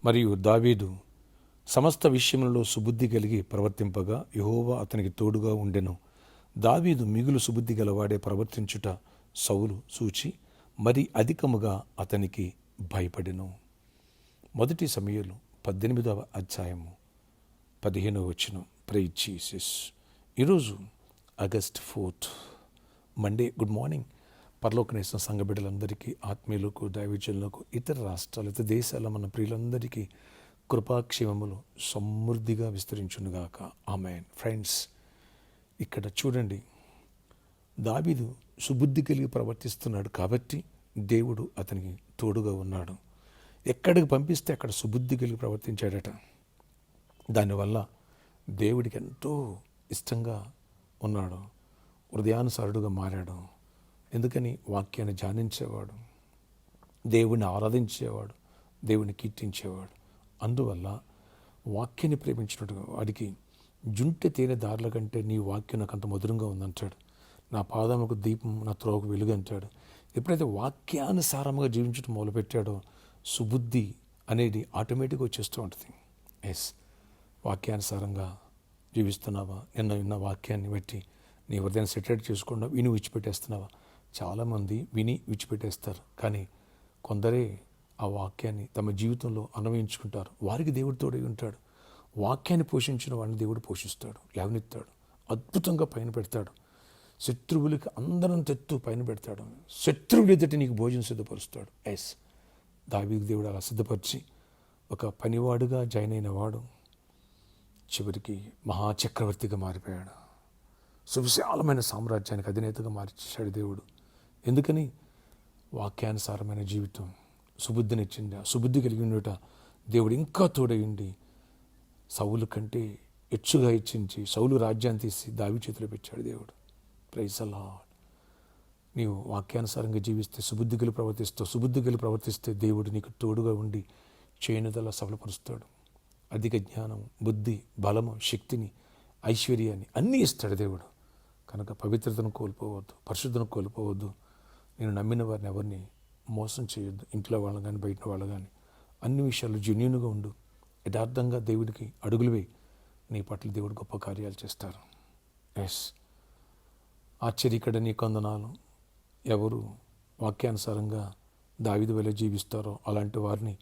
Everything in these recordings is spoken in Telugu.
మరియు దావీదు సమస్త విషయములలో సుబుద్ధి కలిగి ప్రవర్తింపగా యెహోవా అతనికి తోడుగా ఉండెను. దావీదు మిగులు సుబుద్ధి గలవాడే ప్రవర్తించుట సౌలు చూచి మరి అధికముగా అతనికి భయపడెను. 1 సమూయేలు 18వ అధ్యాయము 15వ వచనం. Praise Jesus. ఈరోజు ఆగస్ట్ 4 మండే. Good morning. పరలోకనేసిన సంఘ బిడ్డలందరికీ, ఆత్మీయులకు, దైవజనులకు, ఇతర రాష్ట్రాలు, ఇతర దేశాల మన ప్రియులందరికీ కృపాక్షేమములు సమృద్ధిగా విస్తరించునుగాక. ఆమేన్. ఫ్రెండ్స్, ఇక్కడ చూడండి, దావీదు సుబుద్ధి కలిగి ప్రవర్తిస్తున్నాడు కాబట్టి దేవుడు అతనికి తోడుగా ఉన్నాడు. ఎక్కడికి పంపిస్తే అక్కడ సుబుద్ధి కలిగి ప్రవర్తించాడట. దానివల్ల దేవుడికి ఎంతో ఇష్టంగా ఉన్నాడు, హృదయానుసారుడుగా మారాడు. ఎందుకని? వాక్యాన్ని ధ్యానించేవాడు, దేవుని ఆరాధించేవాడు, దేవుని కీర్తించేవాడు. అందువల్ల వాక్యాన్ని ప్రేమించినట్టుగా వాడికి జుంటె తేనె దారుల కంటే నీ వాక్యం నాకు అంత మధురంగా ఉందంటాడు. నా పాదములకు దీపం, నా త్రోవకు వెలుగు అంటాడు. ఎప్పుడైతే వాక్యానుసారంగా జీవించడం మొదలుపెట్టాడో సుబుద్ధి అనేది ఆటోమేటిక్గా వచ్చేస్తూ ఉంటుంది. ఎస్, వాక్యానుసారంగా జీవిస్తున్నావా? నిన్న విన్న వాక్యాన్ని బట్టి నీ హృదయాన్ని సెటిల్ చేసుకుండా విని విడిచిపెట్టేస్తున్నావా? చాలామంది విని విడిచిపెట్టేస్తారు, కానీ కొందరే ఆ వాక్యాన్ని తమ జీవితంలో అన్వయించుకుంటారు. వారికి దేవుడు తోడై ఉంటాడు. వాక్యాన్ని పోషించిన వాడిని దేవుడు పోషిస్తాడు, లేవనెత్తాడు, అద్భుతంగా పైన పెడతాడు. శత్రువులకి అందరం తెత్తు పైన పెడతాడు. శత్రువులు ఎదుటి నీకు భోజనం సిద్ధపరుస్తాడు. ఎస్, దావీదు దేవుడు అలా సిద్ధపరిచి ఒక పనివాడుగా జాయిన్ అయిన వాడు చివరికి మహాచక్రవర్తిగా మారిపోయాడు. సువిశాలమైన సామ్రాజ్యానికి అధినేతగా మార్చేశాడు దేవుడు. ఎందుకని? వాక్యానుసారమైన జీవితం సుబుద్ధినిచ్చింది. ఆ సుబుద్ధి కలిగి ఉండట దేవుడు ఇంకా తోడయుండి సౌలు కంటే హెచ్చుగా హెచ్చించి సౌలు రాజ్యాన్ని తీసి దావీదు చేతిలో పెట్టాడు దేవుడు. Praise the Lord. నీవు వాక్యానుసారంగా జీవిస్తే, సుబుద్ధి కలిగి ప్రవర్తిస్తే దేవుడు నీకు తోడుగా ఉండి చేయనుదలా సఫలపరుస్తాడు. అధిక జ్ఞానం, బుద్ధి, బలము, శక్తిని, ఐశ్వర్యాన్ని అన్నీ ఇస్తాడు దేవుడు. కనుక పవిత్రతను కోల్పోవద్దు, పరిశుద్ధను కోల్పోవద్దు. నేను నమ్మిన వారిని ఎవరిని మోసం చేయొద్దు. ఇంట్లో వాళ్ళు కానీ, బయట వాళ్ళు కానీ, అన్ని విషయాలు జెన్యూన్గా ఉండు. యథార్థంగా దేవుడికి అడుగులు వేయి. నీ పట్ల దేవుడు గొప్ప కార్యాలు చేస్తారు. ఎస్, ఆశ్చర్యకర నీ కొందనాలు. ఎవరు వాక్యానుసారంగా దావీదు వలె జీవిస్తారో అలాంటి వారిని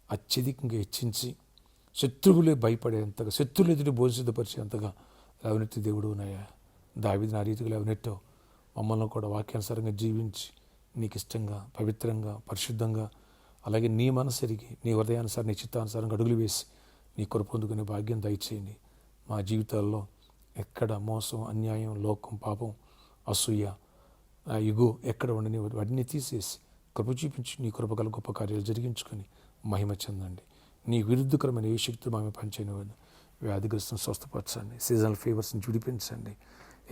అత్యధికంగా హెచ్చించి శత్రువులే భయపడేంతగా, శత్రువులు ఎదుటి బోధిసిద్ధపరిచేంతగా లేవనెత్తి దేవుడు ఉన్నాయా. దావీదుని ఆ రీతిగా లేవనెత్తావు. మమ్మల్ని కూడా వాక్యానుసారంగా జీవించి నీకు ఇష్టంగా, పవిత్రంగా, పరిశుద్ధంగా, అలాగే నీ మనసెరిగి, నీ హృదయానుసారం, నీ చిత్తానుసారంగా అడుగులు వేసి నీ కృప పొందుకునే భాగ్యం దయచేయండి. మా జీవితాల్లో ఎక్కడ మోసం, అన్యాయం, లోకం, పాపం, అసూయ, ఇగో ఎక్కడ ఉండని వాటిని తీసేసి కృప చూపించి నీ కృప గల గొప్ప కార్యాలు జరిగించుకొని మహిమ చెందండి. నీ విరుద్ధకరమైన ఏ శక్తులు మామే పనిచేయనివ్వండి. వ్యాధిగ్రస్తులను స్వస్థపరచండి. సీజనల్ ఫీవర్స్ నుంచి విడిపించండి.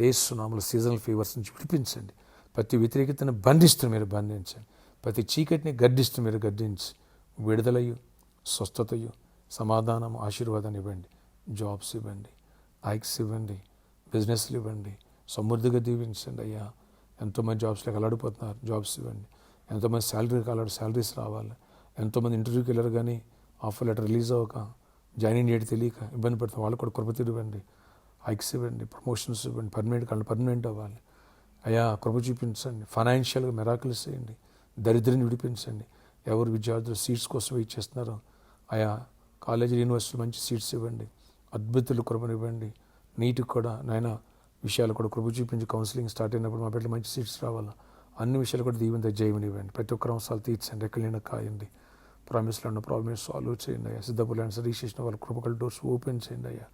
యేసు నామములో సీజనల్ ఫీవర్స్ నుంచి విడిపించండి. ప్రతి వ్యతిరేకతను బంధిస్తూ మీరు బంధించండి. ప్రతి చీకటిని గద్దిస్తూ మీరు గద్దించి విడుదలయ్యు, స్వస్థతయు, సమాధానం, ఆశీర్వాదాన్ని ఇవ్వండి. జాబ్స్ ఇవ్వండి, హైక్స్ ఇవ్వండి, బిజినెస్లు ఇవ్వండి. సమృద్ధిగా దీవించండి అయ్యా. ఎంతోమంది జాబ్స్లోకి అల్లాడిపోతున్నారు, జాబ్స్ ఇవ్వండి. ఎంతోమంది శాలరీస్ రావాలి. ఎంతోమంది ఇంటర్వ్యూకి వెళ్ళారు కానీ ఆఫర్ లెటర్ రిలీజ్ అవ్వక, జాయినింగ్ డేట్ తెలియక ఇబ్బంది పడుతుంది. వాళ్ళు కూడా కృప ఇవ్వండి, హైక్స్ ఇవ్వండి, ప్రమోషన్స్ ఇవ్వండి, పర్మనెంట్ అవ్వాలి అయ్యా. కృప చూపించండి. ఫైనాన్షియల్గా మిరాకిల్స్ చేయండి. దరిద్రాన్ని విడిపించండి. ఎవరు విద్యార్థులు సీట్స్ కోసం వెయిట్ చేస్తున్నారో ఆయా కాలేజీ, యూనివర్సిటీ మంచి సీట్స్ ఇవ్వండి. అద్భుతాలు కృపను ఇవ్వండి. నీటికి కూడా నాయన విషయాలు కూడా కృప చూపించి కౌన్సిలింగ్ స్టార్ట్ అయినప్పుడు మా బిడ్డలు మంచి సీట్స్ రావాలా. అన్ని విషయాలు కూడా దీవెన జయమని ఇవ్వండి. ప్రతి ఒక్కరు అవసరాలు తీర్చండి. ఎక్కడైనా కాయండి. ప్రామిస్లో ఉన్న ప్రాబ్లమ్స్ సాల్వ్ చేయండి అయ్యా. సిద్ధపూర్లు రిజిస్ట్రేషన్ వాళ్ళ కృపకల డోర్స్ ఓపెన్ చేయండి అయ్యా.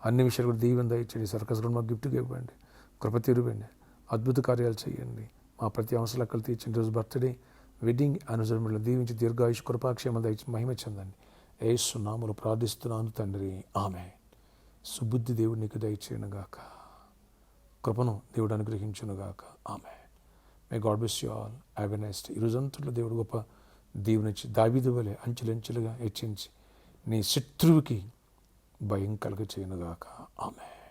అన్ని విషయాలు కూడా దీవెన దయచేయండి. సర్కస్ కూడా మాకు గిఫ్ట్గా ఇవ్వండి. కృప తీరువండి. అద్భుత కార్యాలు చేయండి. మా ప్రతి అవసరాలు అక్కలు తీర్చండి. రోజు బర్త్డే, వెడ్డింగ్ అనుసరణ దీవించి దీర్ఘాయుష్ కృపాక్షేమ దయచి మహిమ చెందండి. యేసు నామములో ప్రార్థిస్తున్నాను తండ్రి, ఆమేన్. సుబుద్ధి దేవుడు నీకు దయచేయనుగాక. కృపను దేవుడు అనుగ్రహించునుగాక. ఆమేన్. May God bless you all. Have a nice day. ఈ రోజంతట్లో దేవుడు గొప్ప దీవెనిచ్చి దావీదు వలె అంచెలంచెలుగా హెచ్చించి నీ శత్రువుకి భయం కలుగ చేయనుగాక. ఆమేన్.